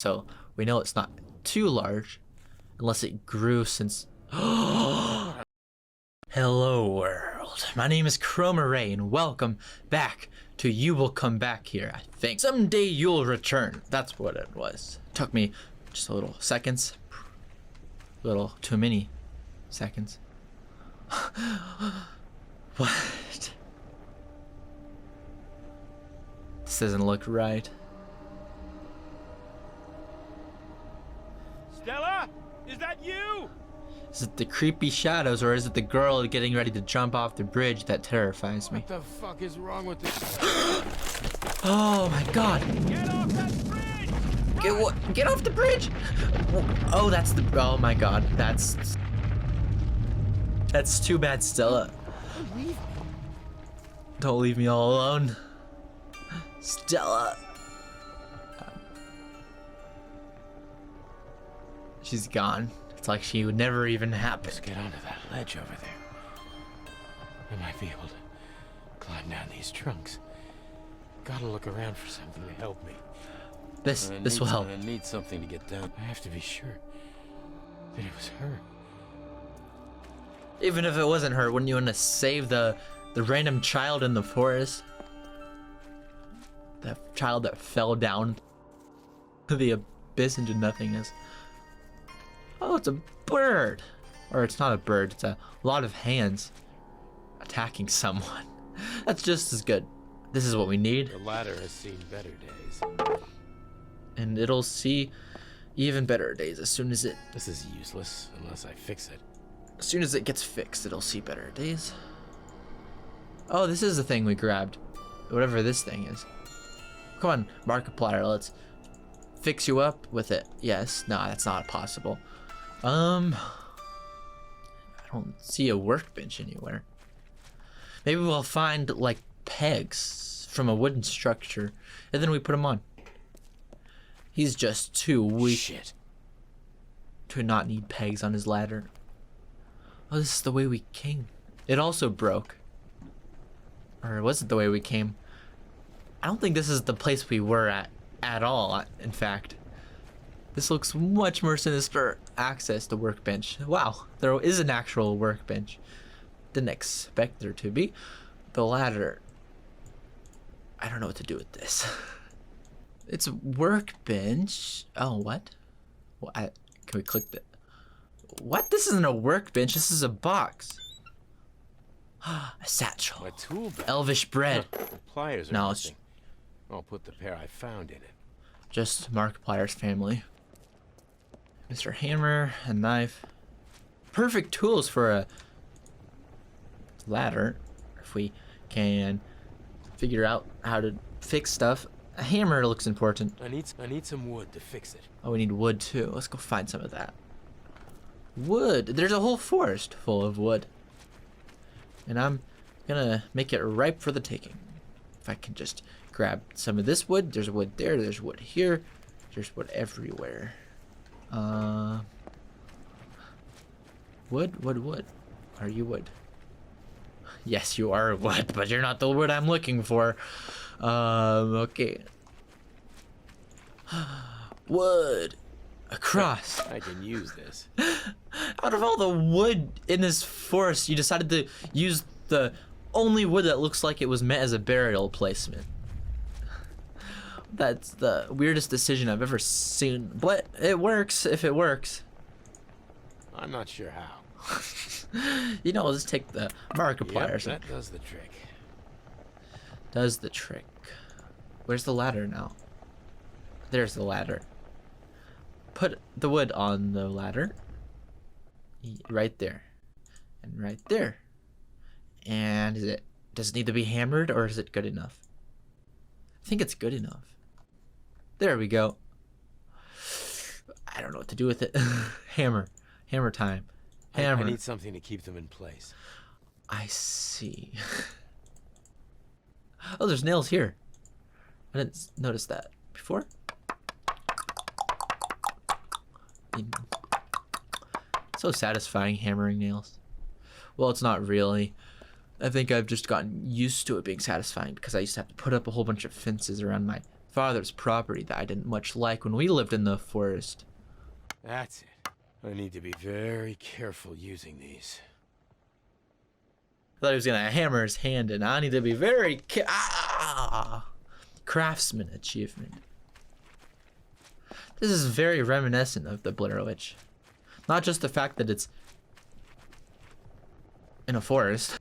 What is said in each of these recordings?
So we know it's not too large unless it grew since... Hello world, my name is Chromaray and welcome back to You Will Come Back Here, I think. Someday you'll return. That's what it was. Took me just a little seconds. A little too many seconds. What? This doesn't look right. Stella, is that you? Is it the creepy shadows or is it the girl getting ready to jump off the bridge that terrifies me? What the fuck is wrong with this? Oh my god! Get off that bridge! Get off the bridge! Oh, that's the... Oh my god, that's too bad, Stella. Don't leave me all alone. Stella. She's gone. It's like she would never even happen. Let's get onto that ledge over there. I might be able to climb down these trunks. Gotta look around for something to help me. This will help. I need something to get down. I have to be sure that it was her. Even if it wasn't her, wouldn't you want to save the random child in the forest? The child that fell down the abyss into nothingness. Oh, it's a bird. Or it's not a bird, it's a lot of hands attacking someone. That's just as good. This is what we need. The ladder has seen better days. And it'll see even better days as soon as it... This is useless unless I fix it. As soon as it gets fixed, it'll see better days. Oh, this is the thing we grabbed. Whatever this thing is. Come on, Markiplier, let's fix you up with it. Yes, no, that's not possible. I don't see a workbench anywhere. Maybe we'll find, like, pegs from a wooden structure, and then we put them on. He's just too weak to not need pegs on his ladder. Oh, this is the way we came. It also broke. Or was it the way we came? I don't think this is the place we were at all, in fact. This looks much more sinister. Access the workbench. Wow, there is an actual workbench. Didn't expect there to be. The ladder. I don't know what to do with this. It's a workbench. Oh, what? Well, can we click that? What? This isn't a workbench. This is a box. A satchel. My tool bag. Elvish bread. The pliers are missing. I'll put the pair I found in it. Just Markiplier's family. Mr. Hammer, a knife. Perfect tools for a ladder. If we can figure out how to fix stuff. A hammer looks important. I need some wood to fix it. Oh, we need wood too. Let's go find some of that. Wood. There's a whole forest full of wood. And I'm gonna make it ripe for the taking. If I can just grab some of this wood. There's wood there. There's wood here. There's wood everywhere. Wood. Are you wood? Yes, you are wood, but you're not the wood I'm looking for. Okay. Wood. A cross. I can use this. Out of all the wood in this forest, you decided to use the only wood that looks like it was meant as a burial placement. That's the weirdest decision I've ever seen, but it works if it works. I'm not sure how. You know, let's take the Markiplier. Yep, that does the trick. Does the trick. Where's the ladder now? There's the ladder. Put the wood on the ladder. Right there. And right there. And does it need to be hammered or is it good enough? I think it's good enough. There we go. I don't know what to do with it. Hammer. Hammer time. Hammer. I need something to keep them in place. I see. Oh, there's nails here. I didn't notice that before. So satisfying hammering nails. Well, it's not really. I think I've just gotten used to it being satisfying because I used to have to put up a whole bunch of fences around my father's property that I didn't much like when we lived in the forest. That's it. I need to be very careful using these. I thought he was gonna hammer his hand in. I need to be very craftsman achievement. This is very reminiscent of the Blair Witch. Not just the fact that it's in a forest.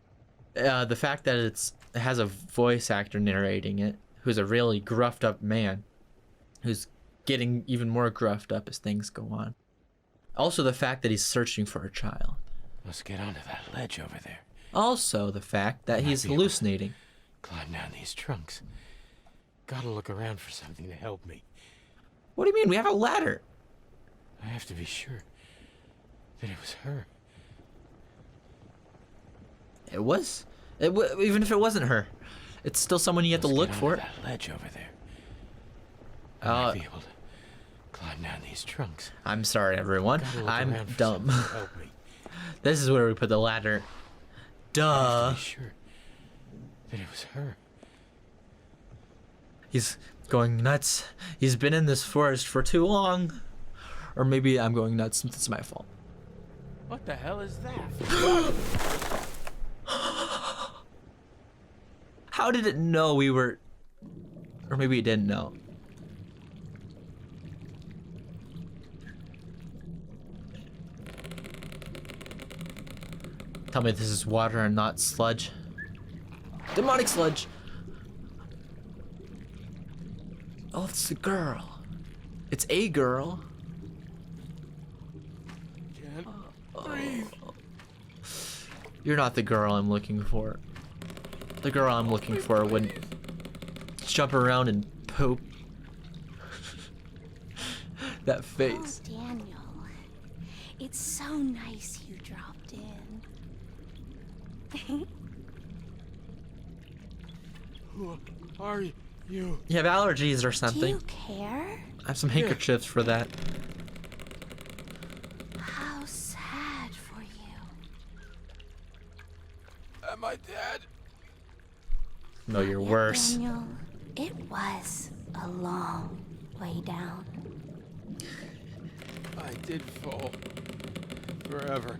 The fact that it has a voice actor narrating it, who's a really gruffed up man, who's getting even more gruffed up as things go on. Also the fact that he's searching for a child. Let's get onto that ledge over there. Also the fact that he's hallucinating. Climb down these trunks. Gotta look around for something to help me. What do you mean? We have a ladder. I have to be sure that it was her. It was? Even if it wasn't her, it's still someone you have to look for. That ledge over there. I might be able to climb down these trunks. I'm sorry, everyone. I'm dumb. Help me. This is where we put the ladder. Duh. I have to be sure that it was her. He's going nuts. He's been in this forest for too long. Or maybe I'm going nuts since it's my fault. What the hell is that? How did it know we were... Or maybe it didn't know. Tell me this is water and not sludge. Demonic sludge! Oh, it's a girl. It's a girl. Can't breathe. You're not the girl I'm looking for. The girl I'm looking for would jump around and poop. That face. Oh, Daniel. It's so nice you dropped in. Who are you? You have allergies or Do something. you care? I have some handkerchiefs for that. How sad for you. Am I dead? No, you're Yeah, worse. Daniel, it was a long way down. I did fall. Forever.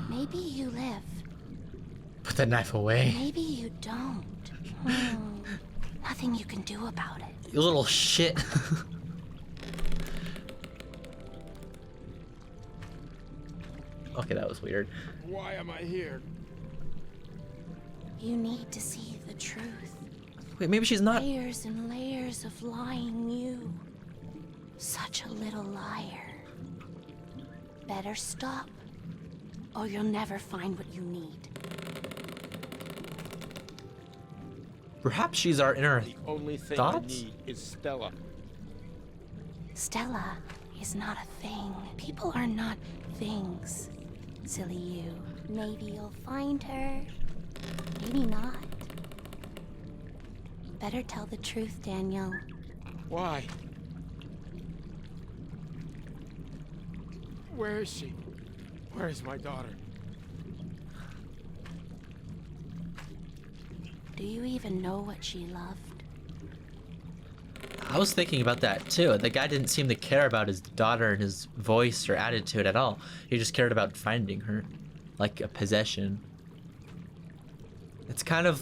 Maybe you live. Put that knife away. Maybe you don't. Nothing you can do about it. You little shit. Okay, that was weird. Why am I here? You need to see the truth. Wait, maybe she's not. Layers and layers of lying you. Such a little liar. Better stop, or you'll never find what you need. Perhaps she's our inner The only thing thoughts? I need is Stella. Stella is not a thing. People are not things. Silly you. Maybe you'll find her. Maybe not. Better tell the truth, Daniel. Why? Where is she? Where is my daughter? Do you even know what she loved? I was thinking about that too. The guy didn't seem to care about his daughter and his voice or attitude at all. He just cared about finding her, like a possession. It's kind of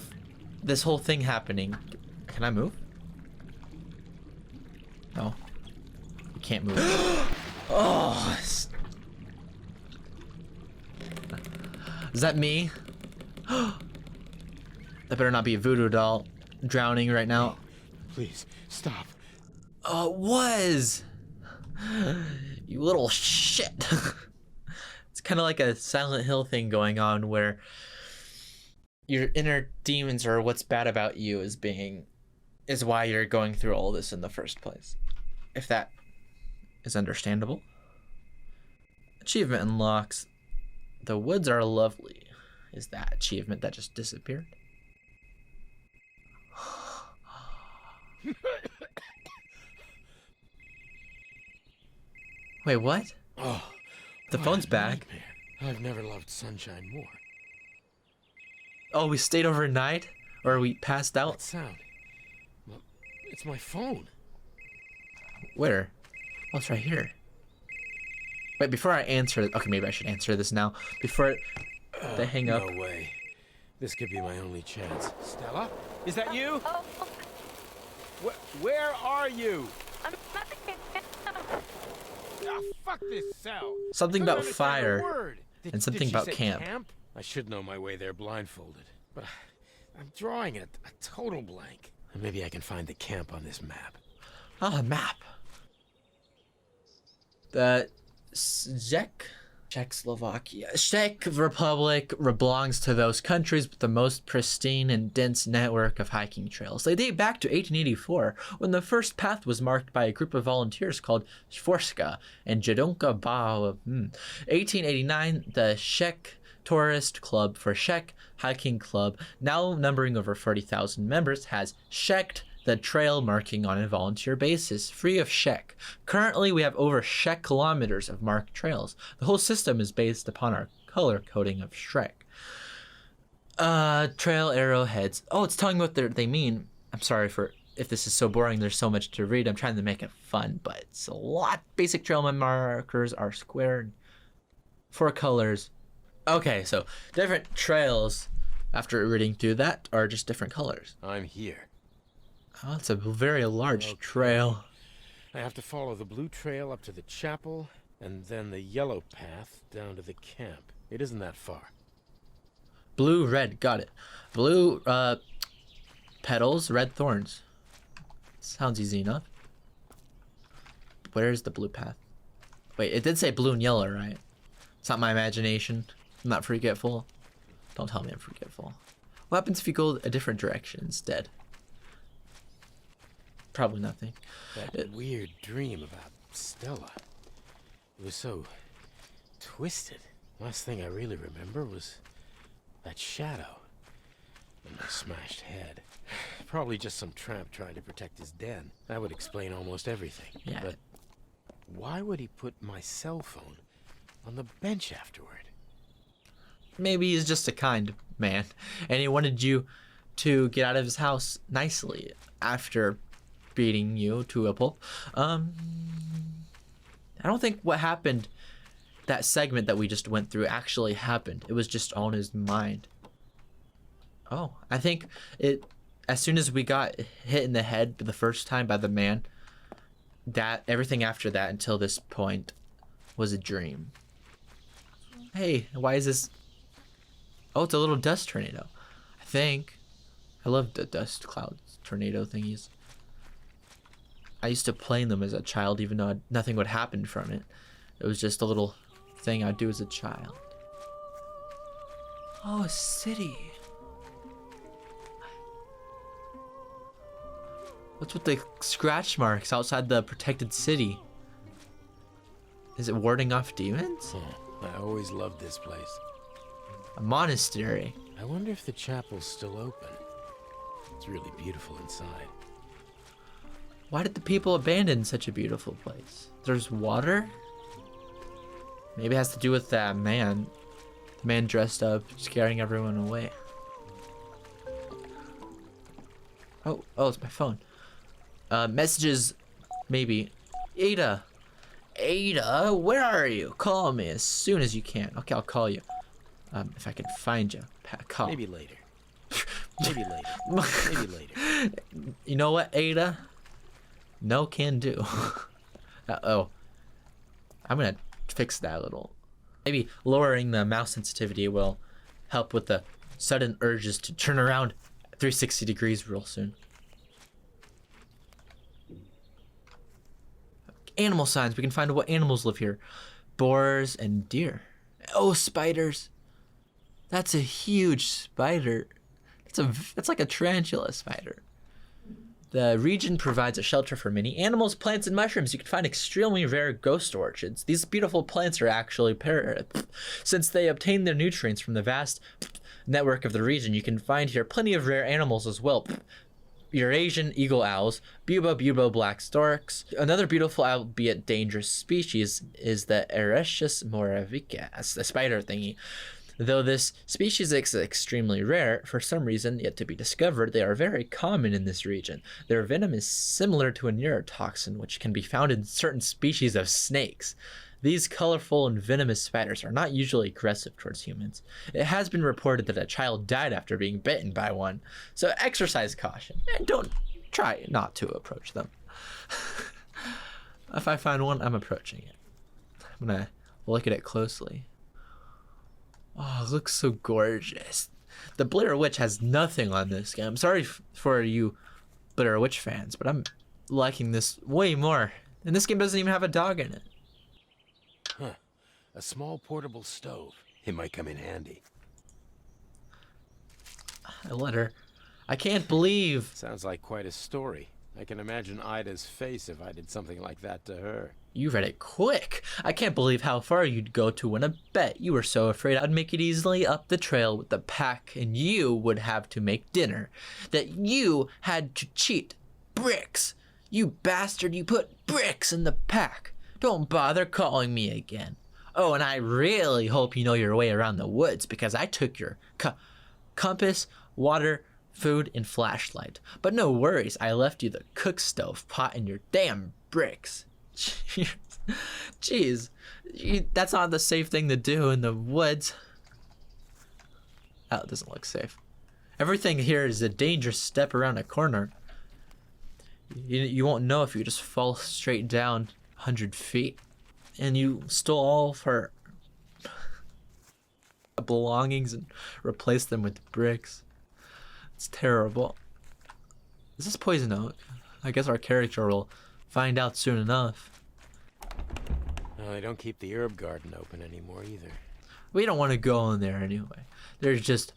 this whole thing happening. Can I move? No. You can't move. Oh. Is that me? That better not be a voodoo doll drowning right now. Please, stop. Oh, it was! You little shit. It's kind of like a Silent Hill thing going on where your inner demons or what's bad about you is why you're going through all this in the first place. If that is understandable. Achievement unlocks. The woods are lovely. Is that achievement that just disappeared? Wait, what? Oh, The what phone's a back. nightmare. I've never loved sunshine more. Oh, we stayed overnight? Or we passed That out? sound. Well, it's my phone. Where? Oh, it's right here. Wait, before I answer... Okay, maybe I should answer this now. Before they hang up. No way. This could be my only chance. Stella? Is that you? Oh, Where are you? I'm not Ah, fuck this cell. Something Couldn't about understand a fire. word. And something did she about say camp. I should know my way there blindfolded. But I'm drawing a total blank. Maybe I can find the camp on this map. Ah, a map. The Czechoslovakia. Czech Republic belongs to those countries with the most pristine and dense network of hiking trails. They date back to 1884, when the first path was marked by a group of volunteers called Svorska and Jadonka Bao. 1889, the Czech Tourist Club for Czech Hiking Club, now numbering over 40,000 members, has checked the trail marking on a volunteer basis, free of Czech. Currently, we have over Czech kilometers of marked trails. The whole system is based upon our color coding of Shrek. Trail arrowheads. Oh, it's telling me what they mean. I'm sorry for if this is so boring. There's so much to read. I'm trying to make it fun, but it's a lot. Basic trail markers are square, 4 colors. Okay, so different trails, after reading through that, are just different colors. I'm here. Oh, it's a very large trail. I have to follow the blue trail up to the chapel, and then the yellow path down to the camp. It isn't that far. Blue, red, got it. Blue, petals, red thorns. Sounds easy enough. Where's the blue path? Wait, it did say blue and yellow, right? It's not my imagination. I'm not forgetful. Don't tell me I'm forgetful. What happens if you go a different direction instead? Probably nothing. That weird dream about Stella. It was so twisted. Last thing I really remember was that shadow and my smashed head. Probably just some tramp trying to protect his den. That would explain almost everything. Yeah. But why would he put my cell phone on the bench afterward? Maybe he's just a kind man, and he wanted you to get out of his house nicely after beating you to a pulp. I don't think what happened, that segment that we just went through, actually happened. It was just on his mind. Oh, I think it, as soon as we got hit in the head the first time by the man, that everything after that until this point was a dream. Hey, why is this? Oh, it's a little dust tornado, I think. I love the dust clouds tornado thingies. I used to play in them as a child, even though nothing would happen from it. It was just a little thing I'd do as a child. Oh, a city. What's with the scratch marks outside the protected city? Is it warding off demons? I always loved this place. A monastery. I wonder if the chapel's still open. It's really beautiful inside. Why did the people abandon such a beautiful place? There's water? Maybe it has to do with that man. The man dressed up, scaring everyone away. Oh, it's my phone. Messages, maybe. Ada, where are you? Call me as soon as you can. Okay, I'll call you. If I can find you. Call. Maybe later. Maybe later. Maybe later. You know what, Ada? No can do. Oh. I'm gonna fix that a little. Maybe lowering the mouse sensitivity will help with the sudden urges to turn around 360 degrees real soon. Animal signs. We can find out what animals live here. Boars and deer. Oh, spiders. That's a huge spider. That's like a tarantula spider. The region provides a shelter for many animals, plants, and mushrooms. You can find extremely rare ghost orchids. These beautiful plants are actually since they obtain their nutrients from the vast network of the region. You can find here plenty of rare animals as well. Eurasian eagle owls, bubo black storks. Another beautiful, albeit dangerous species is the Erechius moravica, the spider thingy. Though this species is extremely rare, for some reason yet to be discovered, they are very common in this region. Their venom is similar to a neurotoxin, which can be found in certain species of snakes. These colorful and venomous spiders are not usually aggressive towards humans. It has been reported that a child died after being bitten by one, so exercise caution and don't try not to approach them. If I find one, I'm approaching it. I'm gonna look at it closely. Oh, it looks so gorgeous. The Blair Witch has nothing on this game. I'm sorry for you Blair Witch fans, but I'm liking this way more. And this game doesn't even have a dog in it. Huh. A small portable stove. It might come in handy. I let her. I can't believe. Sounds like quite a story. I can imagine Ida's face if I did something like that to her. You read it quick. I can't believe how far you'd go to win a bet. You were so afraid I'd make it easily up the trail with the pack and you would have to make dinner. That you had to cheat. Bricks. You bastard, you put bricks in the pack. Don't bother calling me again. Oh, and I really hope you know your way around the woods because I took your compass, water, food, and flashlight. But no worries, I left you the cook stove pot and your damn bricks. Jeez, that's not the safe thing to do in the woods. Oh, it doesn't look safe. Everything here is a dangerous step around a corner. You won't know if you just fall straight down 100 feet. And you stole all of her belongings and replaced them with bricks. It's terrible. Is this poison oak? I guess our character will find out soon enough. No, they don't keep the herb garden open anymore either. We don't want to go in there anyway. There's just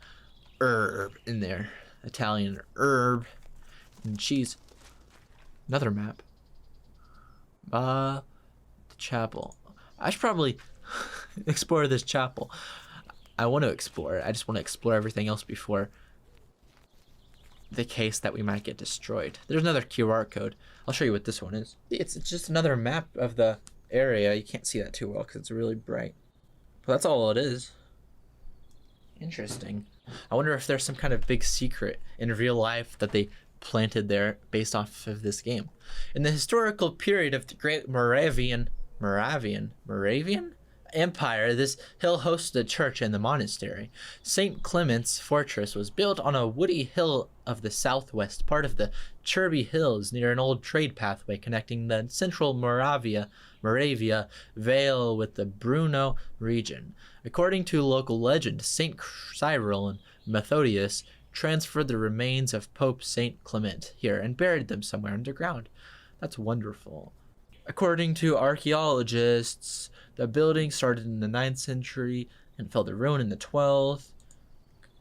herb in there. Italian herb and cheese. Another map. The chapel. I should probably explore this chapel. I want to explore it. I just want to explore everything else before the case that we might get destroyed. There's another QR code. I'll show you what this one is. It's just another map of the area. You can't see that too well because it's really bright. But that's all it is. Interesting. I wonder if there's some kind of big secret in real life that they planted there based off of this game. In the historical period of the Great Moravian Empire, this hill hosted a church and the monastery. St. Clement's Fortress was built on a woody hill of the southwest part of the Cherby Hills near an old trade pathway connecting the central Moravia Vale with the Brno region. According to local legend, St. Cyril and Methodius transferred the remains of Pope St. Clement here and buried them somewhere underground. That's wonderful. According to archaeologists, the building started in the 9th century and fell to ruin in the 12th.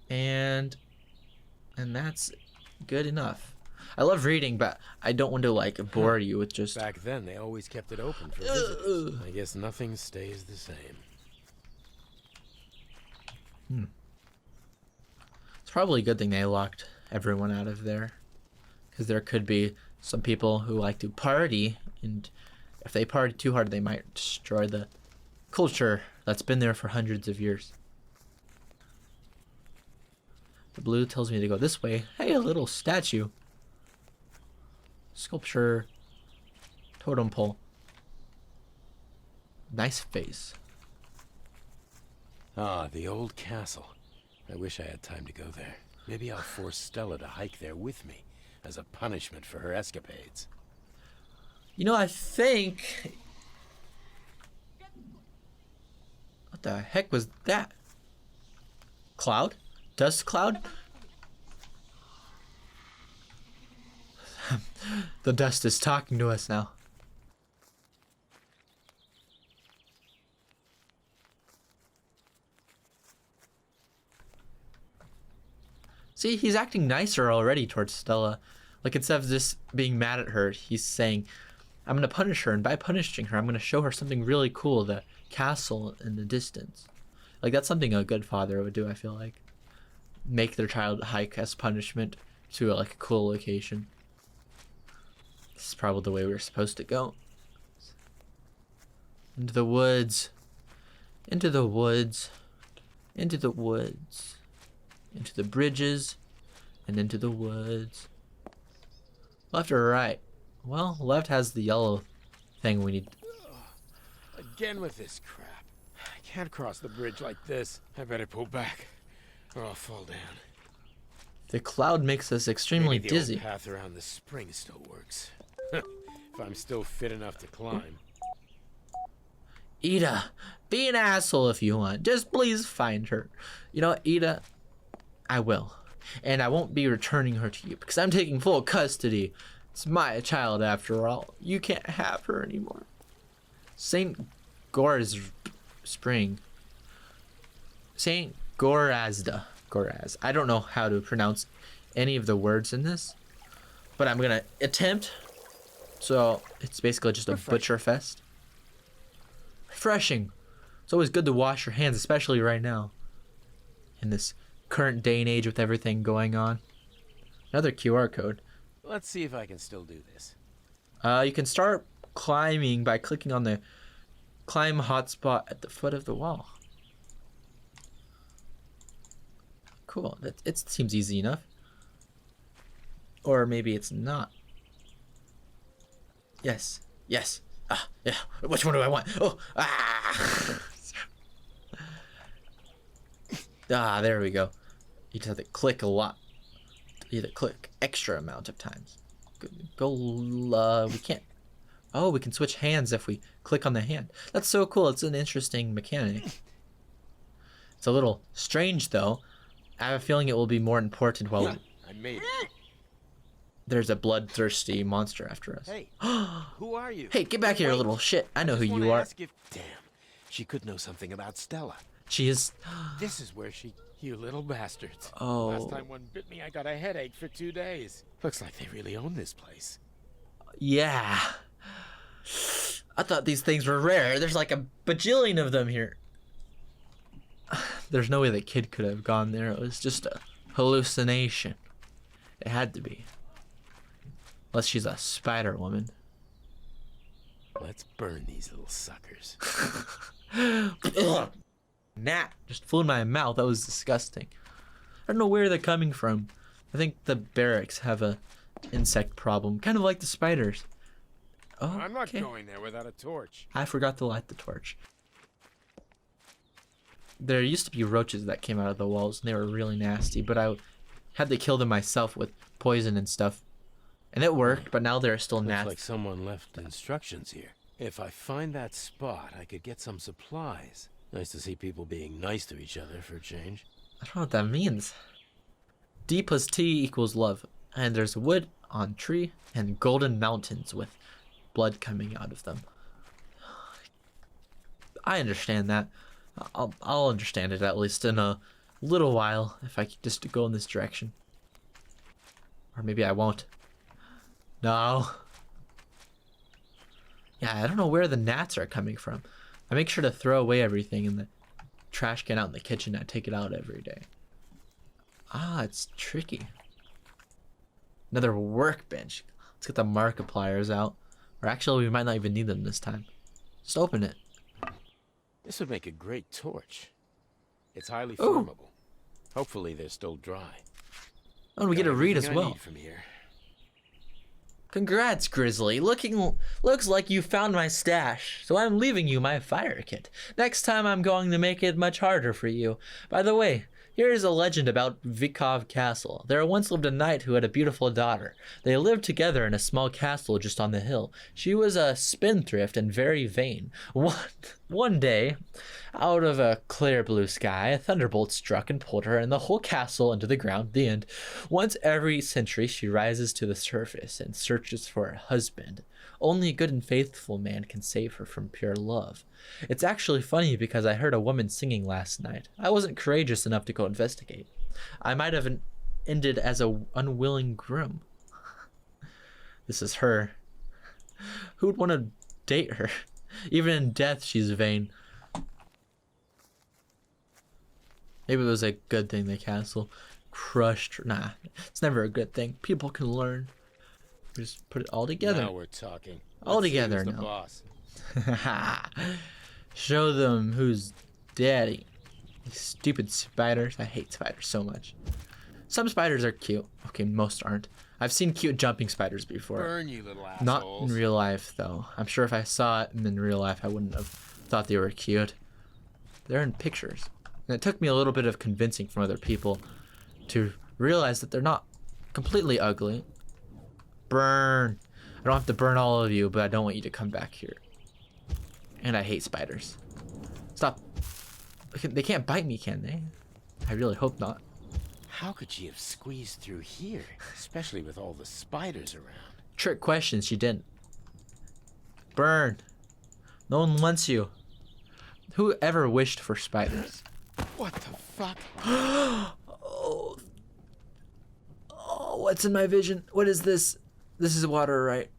And that's good enough. I love reading, but I don't want to bore you with just... Back then, they always kept it open for visitors. I guess nothing stays the same. It's probably a good thing they locked everyone out of there. Because there could be some people who like to party, and if they party too hard, they might destroy the culture that's been there for hundreds of years. The blue tells me to go this way. Hey, a little statue. Sculpture. Totem pole. Nice face. Ah, the old castle. I wish I had time to go there. Maybe I'll force Stella to hike there with me as a punishment for her escapades. You know, I think... What the heck was that? Cloud? Dust cloud? The dust is talking to us now. See, he's acting nicer already towards Stella. Like, instead of just being mad at her, he's saying, I'm going to punish her, and by punishing her, I'm going to show her something really cool, the castle in the distance. Like, that's something a good father would do, I feel like. Make their child hike as punishment to, a cool location. This is probably the way we're supposed to go. Into the woods. Into the woods. Into the woods. Into the bridges. And into the woods. Left or right? Well, left has the yellow thing we need. Again with this crap. I can't cross the bridge like this. I better pull back, or I'll fall down. The cloud makes us extremely Maybe the dizzy. old path around the spring still works. If I'm still fit enough to climb. Ida, be an asshole if you want. Just please find her. You know what, Ida? I will. And I won't be returning her to you because I'm taking full custody. It's my child after all. You can't have her anymore. St. Gor's Spring. St. Gorazda. Goraz. I don't know how to pronounce any of the words in this, but I'm gonna attempt. So it's basically just a butcher fest. Refreshing. It's always good to wash your hands, especially right now. In this current day and age with everything going on. Another QR code. Let's see if I can still do this. You can start climbing by clicking on the climb hotspot at the foot of the wall. Cool. It seems easy enough. Or maybe it's not. Yes. Yes. Ah, yeah. Which one do I want? Oh, ah. Ah, there we go. You just have to click a lot. You have to click extra amount of times. We can't. Oh, we can switch hands if we click on the hand. That's so cool. It's an interesting mechanic. It's a little strange, though. I have a feeling it will be more important while I made it. there's a bloodthirsty monster after us. Hey, who are you? Hey, get back here, little shit. I know who you are. Damn, she could know something about Stella. She is... This is where she... You little bastards. Oh. Last time one bit me, I got a headache for 2 days. Looks like they really own this place. Yeah. I thought these things were rare. There's like a bajillion of them here. There's no way the kid could have gone there. It was just a hallucination. It had to be. Unless she's a spider woman. Let's burn these little suckers. Gnat just flew in my mouth. That was disgusting. I don't know where they're coming from. I think the barracks have a insect problem, kind of like the spiders. Oh, I'm not okay. going there without a torch. I forgot to light the torch. There used to be roaches that came out of the walls, and they were really nasty, but I had to kill them myself with poison and stuff. And it worked, but now they're still Looks nasty. like someone left instructions here. If I find that spot, I could get some supplies. Nice to see people being nice to each other for a change. I don't know what that means. D plus T equals love. And there's wood on tree and golden mountains with blood coming out of them. I understand that. I'll understand it at least in a little while if I just go in this direction. Or maybe I won't. No. Yeah, I don't know where the gnats are coming from. I make sure to throw away everything in the trash can out in the kitchen. I take it out every day. Ah, it's tricky. Another workbench. Let's get the Markipliers out. Or actually, we might not even need them this time. Just open it. This would make a great torch. It's highly Ooh. flammable. Hopefully they're still dry. Oh, and we get to read as Everything I well. need from here. Congrats, Grizzly. Looks like you found my stash, so I'm leaving you my fire kit. Next time I'm going to make it much harder for you. By the way, here is a legend about Vikov Castle. There once lived a knight who had a beautiful daughter. They lived together in a small castle just on the hill. She was a spendthrift and very vain. One day, out of a clear blue sky, a thunderbolt struck and pulled her and the whole castle into the ground. The end. Once every century, she rises to the surface and searches for a husband. Only a good and faithful man can save her from pure love. It's actually funny because I heard a woman singing last night. I wasn't courageous enough to go investigate. I might have ended as a unwilling groom. This is her. Who would want to date her? Even in death, she's vain. Maybe it was a good thing the castle crushed her. Nah, it's never a good thing. People can learn. We just put it all together. Now we're talking. All Let's see together who's the now. boss. Show them who's daddy. These stupid spiders. I hate spiders so much. Some spiders are cute. Okay, most aren't. I've seen cute jumping spiders before. Burn, you little assholes. Not in real life, though. I'm sure if I saw it in real life, I wouldn't have thought they were cute. They're in pictures. And it took me a little bit of convincing from other people to realize that they're not completely ugly. Burn. I don't have to burn all of you, but I don't want you to come back here. And I hate spiders. Stop. They can't bite me, can they? I really hope not. How could she have squeezed through here, especially with all the spiders around? Trick question, she didn't. Burn. No one wants you. Who ever wished for spiders? What the fuck? Oh, what's in my vision? What is this? This is water, right?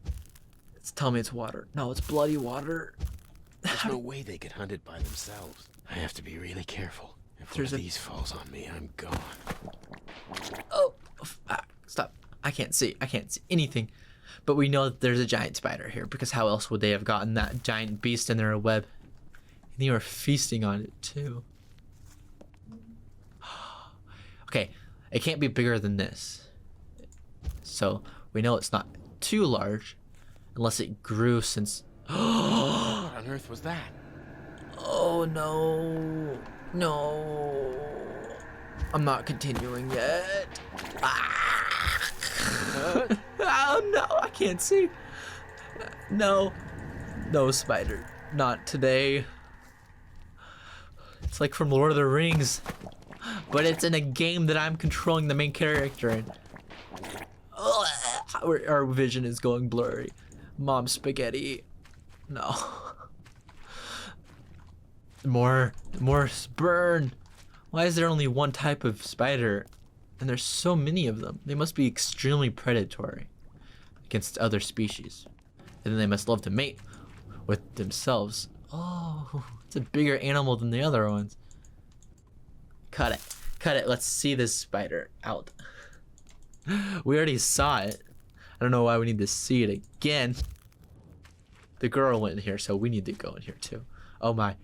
Tell me it's water. No, it's bloody water. There's no way they get hunted by themselves. I have to be really careful. If one of these falls on me, I'm gone. Oh, stop. I can't see anything. But we know that there's a giant spider here, because how else would they have gotten that giant beast in their web? And they were feasting on it too. Okay, it can't be bigger than this. So we know it's not too large, unless it grew since... What on earth was that? Oh no. No. I'm not continuing yet. Ah. Oh no, I can't see. No. No, spider. Not today. It's like from Lord of the Rings. But it's in a game that I'm controlling the main character in. Our vision is going blurry. Mom spaghetti. No. More burn. Why is there only one type of spider? And there's so many of them. They must be extremely predatory against other species. And then they must love to mate with themselves. Oh, it's a bigger animal than the other ones. Cut it. Cut it. Let's see this spider out. We already saw it. I don't know why we need to see it again. The girl went in here, so we need to go in here too. Oh my.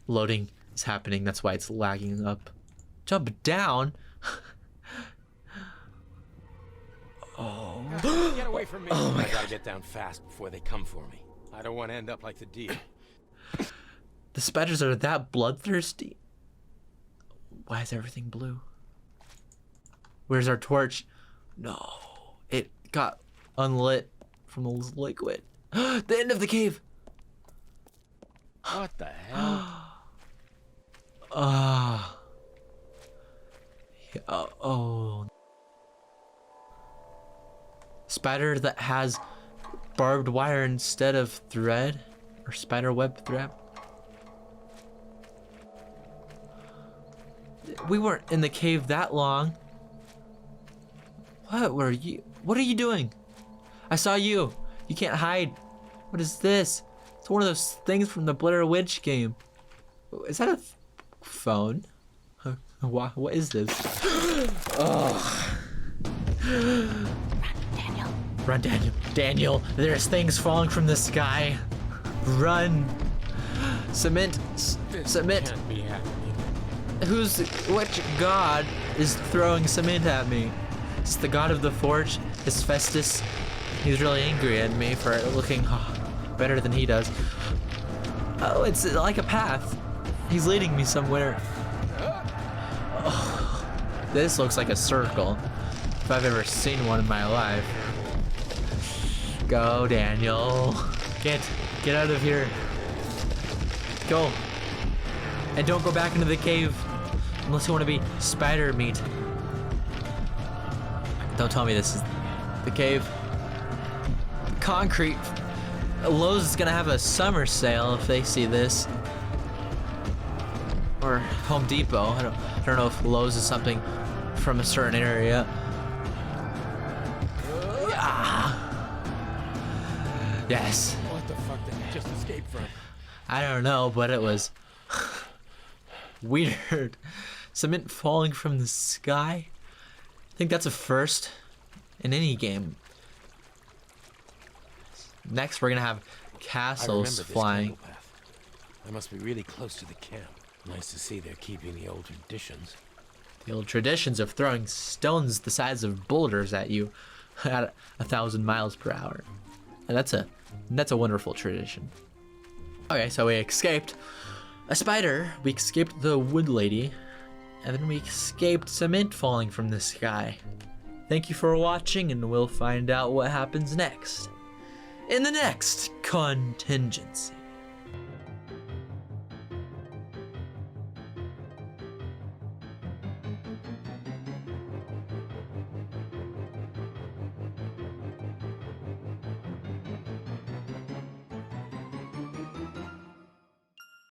Loading is happening. That's why it's lagging up. Jump down. Oh. Get away from me. Oh my I gotta get down fast before they come for me. I don't want to end up like the deer. The spiders are that bloodthirsty. Why is everything blue? Where's our torch? No. It got unlit from the liquid. The end of the cave. What the hell? Oh. Spider that has barbed wire instead of thread, or spider web thread. We weren't in the cave that long. What are you doing? I saw you. You can't hide. What is this? It's one of those things from the Blair Witch game. Is that a phone? What is this? Oh. Daniel. Run, Daniel. Daniel, there's things falling from the sky. Run. Cement. Cement. Can't be happening. Which god is throwing cement at me? It's the god of the forge, Hephaestus. He's really angry at me for looking better than he does. Oh, it's like a path. He's leading me somewhere. Oh, this looks like a circle, if I've ever seen one in my life. Go, Daniel. Get out of here. Go. And don't go back into the cave unless you want to be spider meat. Don't tell me this is the cave. Concrete. Lowe's is gonna have a summer sale if they see this. Or Home Depot. I don't know if Lowe's is something from a certain area. Yes. What the fuck did I just escape from? I don't know, but it was weird. Cement falling from the sky. I think that's a first in any game. Next, we're gonna have castles flying. I must be really close to the camp. Nice to see they're keeping the old traditions. The old traditions of throwing stones the size of boulders at you at 1,000 miles per hour. And that's a wonderful tradition. Okay, so we escaped a spider, we escaped the wood lady, and then we escaped cement falling from the sky. Thank you for watching, and we'll find out what happens next in the next contingency.